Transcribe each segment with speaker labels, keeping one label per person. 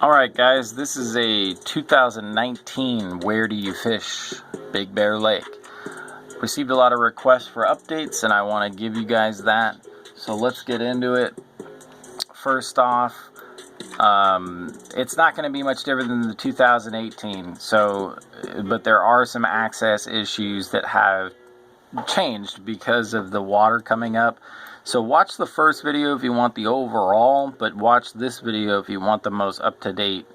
Speaker 1: Alright guys, this is a 2019 Where Do You Fish Big Bear Lake. Received a lot of requests for updates and I want to give you guys that. So let's get into it. First off, it's not going to be much different than the 2018. But there are some access issues that have changed because of the water coming up. So watch the first video if you want the overall, but watch this video if you want the most up-to-date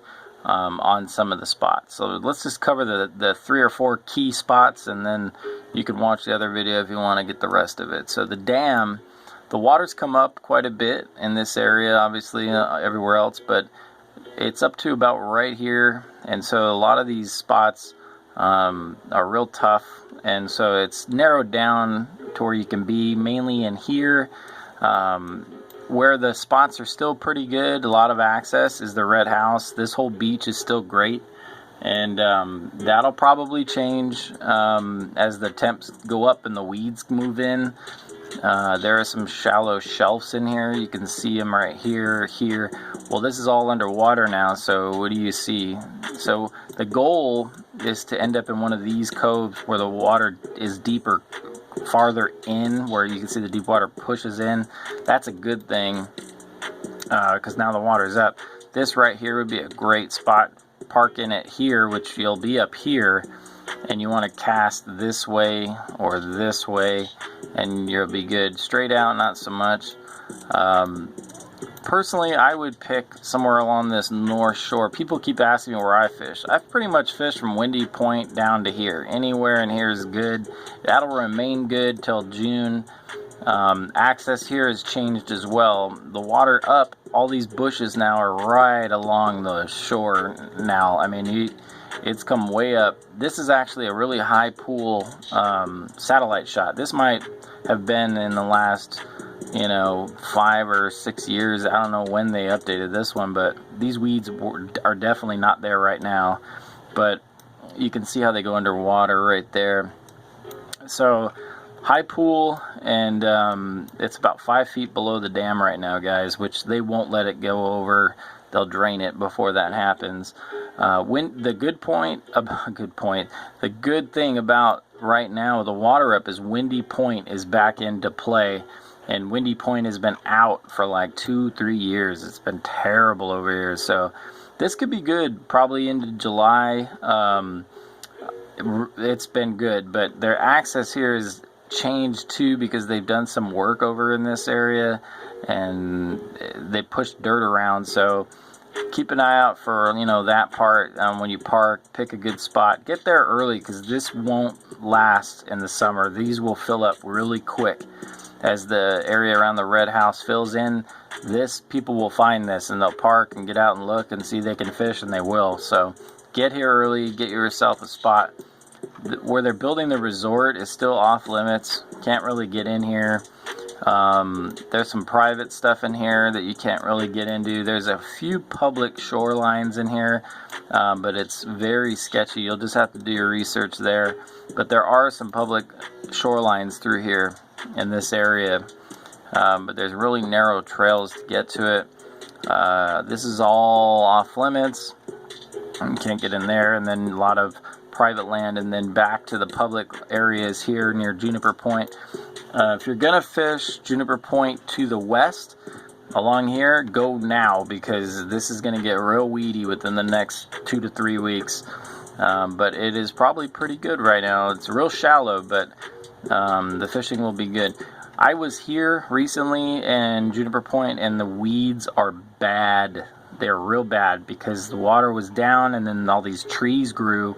Speaker 1: on some of the spots. So let's just cover the 3 or 4 key spots, and then you can watch the other video if you want to get the rest of it. So the dam, the water's come up quite a bit in this area, obviously everywhere else, but it's up to about right here, and so a lot of these spots are real tough, and so it's narrowed down to where you can be mainly in here. Where the spots are still pretty good, a lot of access, is the red house. This whole beach is still great, and that'll probably change as the temps go up and the weeds move in. There are some shallow shelves in here. You can see them right here, here. Well, this is all underwater now, so what do you see? So the goal is to end up in one of these coves where the water is deeper, farther in, where you can see the deep water pushes in. That's a good thing because now the water's up. This right here would be a great spot. Park in it here, which you'll be up here, and you want to cast this way or this way, and you'll be good. Straight out, not so much. Personally, I would pick somewhere along this north shore. People keep asking me where I fish. I've pretty much fished from Windy Point down to here. Anywhere in here is good. That'll remain good till June. Access here has changed as well. The water up, all these bushes now are right along the shore now. I mean, it's come way up. This is actually a really high pool satellite shot. This might have been in the last 5 or 6 years. I don't know when they updated this one, but these weeds are definitely not there right now. But you can see how they go underwater right there. So high pool, and it's about 5 feet below the dam right now, guys, which they won't let it go over. They'll drain it before that happens. The good thing about right now the water up is Windy Point is back into play, and Windy Point has been out for like 2-3 years. It's been terrible over here, so this could be good probably into July. It's been good, but their access here is changed too because they've done some work over in this area and they pushed dirt around. So keep an eye out for that part. When you park, pick a good spot. Get there early because this won't last in the summer. These will fill up really quick as the area around the red house fills in. People will find this and they'll park and get out and look and see they can fish, and they will. So get here early, get yourself a spot. Where they're building the resort is still off limits. Can't really get in here. There's some private stuff in here that you can't really get into. There's a few public shorelines in here, but it's very sketchy. You'll just have to do your research there. But there are some public shorelines through here in this area, but there's really narrow trails to get to it. This is all off limits. You can't get in there, and then a lot of private land, and then back to the public areas here near Juniper Point. If you're gonna fish Juniper Point to the west along here, go now, because this is gonna get real weedy within the next 2 to 3 weeks. But it is probably pretty good right now. It's real shallow, but the fishing will be good. I was here recently in Juniper Point, and the weeds are bad. They're real bad because the water was down, and then all these trees grew,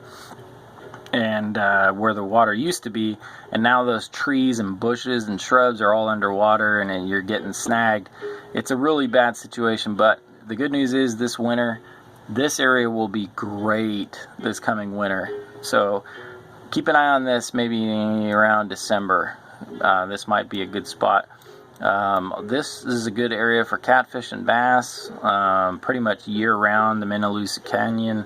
Speaker 1: and where the water used to be, and now those trees and bushes and shrubs are all underwater, and you're getting snagged. It's a really bad situation, but the good news is this winter, this area will be great this coming winter. So keep an eye on this, maybe around December. This might be a good spot. This is a good area for catfish and bass, pretty much year-round, the Minaloosa Canyon.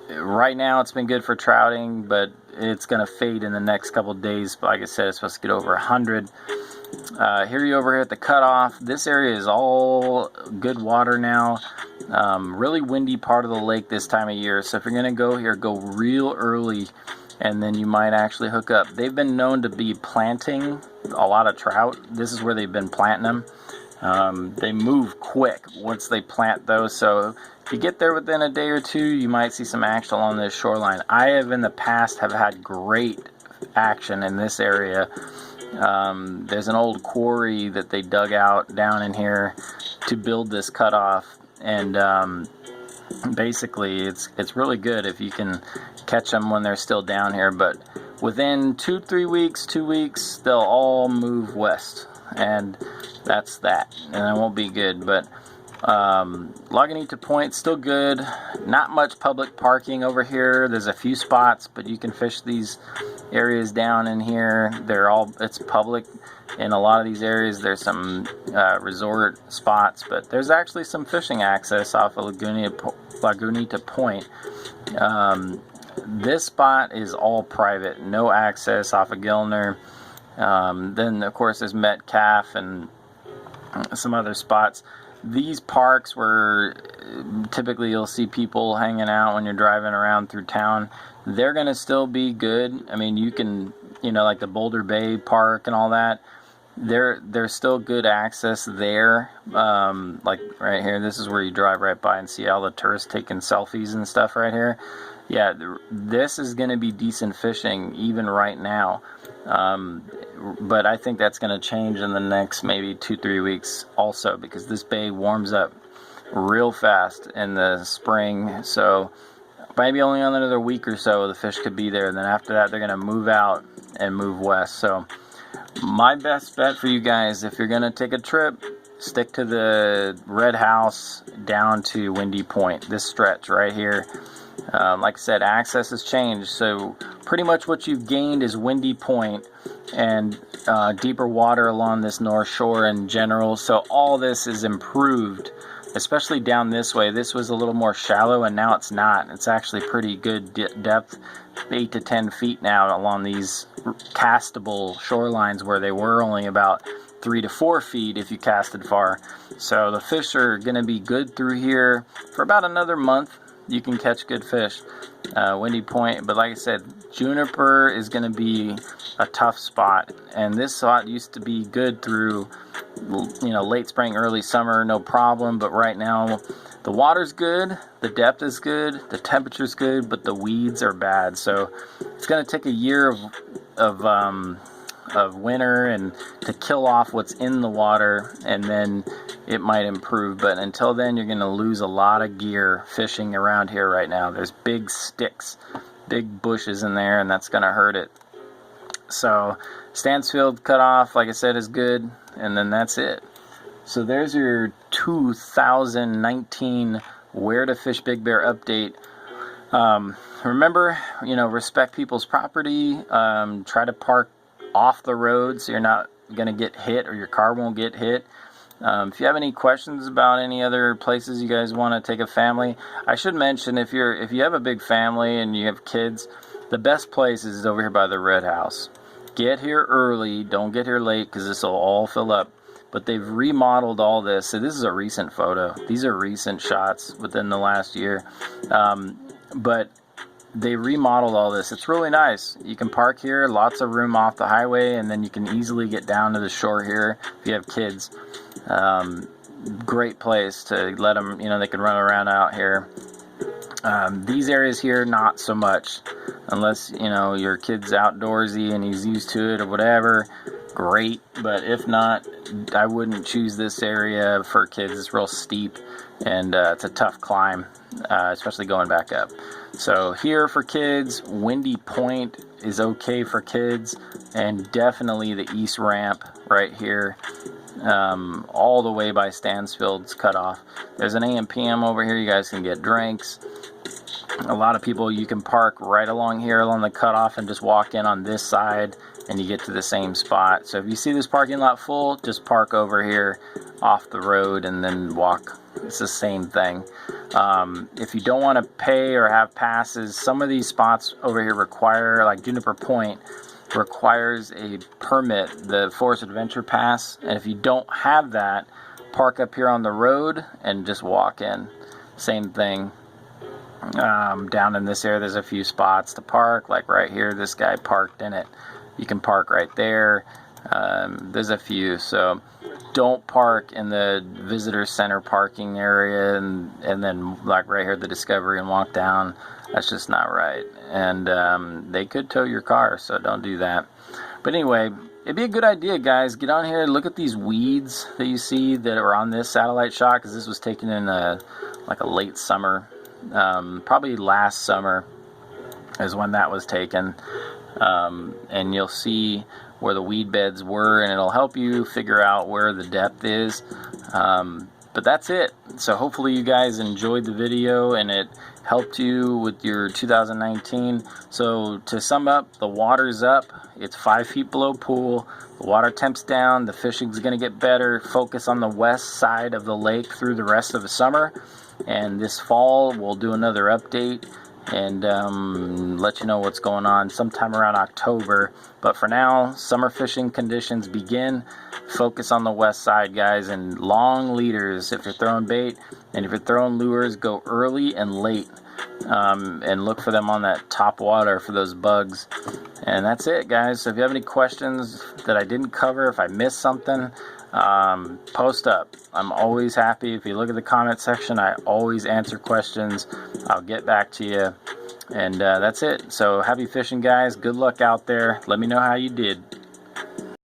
Speaker 1: Right now it's been good for trouting, but it's going to fade in the next couple of days. Like I said, it's supposed to get over 100. Here you over here at the cutoff. This area is all good water now. Really windy part of the lake this time of year. So if you're going to go here, go real early, and then you might actually hook up. They've been known to be planting a lot of trout. This is where they've been planting them. They move quick once they plant those. So if you get there within a day or two, you might see some action along this shoreline. I have in the past have had great action in this area. There's an old quarry that they dug out down in here to build this cutoff, and basically it's really good if you can catch them when they're still down here. But within 2 weeks, they'll all move west, and that's that, and it won't be good. But Juniper Point still good. Not much public parking over here. There's a few spots, but you can fish these areas down in here. It's public in a lot of these areas. There's some resort spots, but there's actually some fishing access off of Juniper Point. This spot is all private, no access off of Gilner. Then of course there's Metcalf and some other spots. These parks where typically you'll see people hanging out when you're driving around through town, they're going to still be good. I mean, you can, like the Boulder Bay Park and all that, there's still good access there. Like right here, this is where you drive right by and see all the tourists taking selfies and stuff right here. Yeah, this is going to be decent fishing even right now. But I think that's going to change in the next maybe 2-3 weeks also, because this bay warms up real fast in the spring. So maybe only another week or so the fish could be there, and then after that they're going to move out and move west. So my best bet for you guys, if you're going to take a trip, stick to the Red House down to Juniper Point, this stretch right here. Like I said, access has changed, so pretty much what you've gained is Juniper Point and deeper water along this north shore in general. So all this is improved, especially down this way. This was a little more shallow, and now it's not. It's actually pretty good depth, 8 to 10 feet now along these castable shorelines, where they were only about 3 to 4 feet if you casted far. So the fish are going to be good through here for about another month. You can catch good fish, Juniper Point. But like I said, Juniper is going to be a tough spot, and this spot used to be good through, late spring, early summer, no problem. But right now, the water's good, the depth is good, the temperature's good, but the weeds are bad. So it's going to take a year of winter and to kill off what's in the water, and then it might improve. But until then, you're going to lose a lot of gear fishing around here right now. There's big sticks, big bushes in there, and that's going to hurt it. So Stansfield cutoff, like I said, is good, and then that's it. So there's your 2019 Where to Fish Big Bear update. Remember, respect people's property. Try to park off the road so you're not going to get hit, or your car won't get hit. If you have any questions about any other places you guys want to take a family, I should mention, if you have a big family and you have kids, the best place is over here by the Red House. Get here early, don't get here late, because this will all fill up. But they've remodeled all this. So this is a recent photo. These are recent shots within the last year. But they remodeled all this. It's really nice. You can park here, lots of room off the highway, and then you can easily get down to the shore here if you have kids. Great place to let them, they can run around out here. These areas here, not so much, unless, your kid's outdoorsy and he's used to it or whatever. Great, but if not, I wouldn't choose this area for kids. It's real steep, and it's a tough climb, especially going back up. So here for kids, Juniper Point is okay for kids, and definitely the east ramp right here, all the way by Stansfield's cutoff. There's an AM/PM over here. You guys can get drinks. A lot of people, you can park right along here along the cutoff and just walk in on this side, and you get to the same spot. So if you see this parking lot full, just park over here off the road and then walk. It's the same thing. If you don't want to pay or have passes, some of these spots over here require, like Juniper Point, requires a permit, the Forest Adventure Pass, and if you don't have that, park up here on the road and just walk in. Same thing. Down in this area, there's a few spots to park, like right here, this guy parked in it. You can park right there. There's a few, so don't park in the visitor center parking area and then like right here, the Discovery, and walk down. That's just not right, and they could tow your car, so don't do that. But anyway, it'd be a good idea, guys. Get on here, look at these weeds that you see that are on this satellite shot, because this was taken in like a late summer. Probably last summer is when that was taken, and you'll see where the weed beds were, and it'll help you figure out where the depth is. But that's it. So hopefully you guys enjoyed the video and it helped you with your 2019. So to sum up, the water's up, it's 5 feet below pool, the water temp's down, the fishing's going to get better. Focus on the west side of the lake through the rest of the summer. And this fall, we'll do another update and let you know what's going on sometime around October. But for now, summer fishing conditions begin. Focus on the west side, guys, and long leaders if you're throwing bait. And if you're throwing lures, go early and late. And look for them on that top water for those bugs. And that's it, guys. So if you have any questions that I didn't cover, if I missed something, post up. I'm always happy. If you look at the comment section, I always answer questions. I'll get back to you. And that's it. So happy fishing, guys. Good luck out there. Let me know how you did.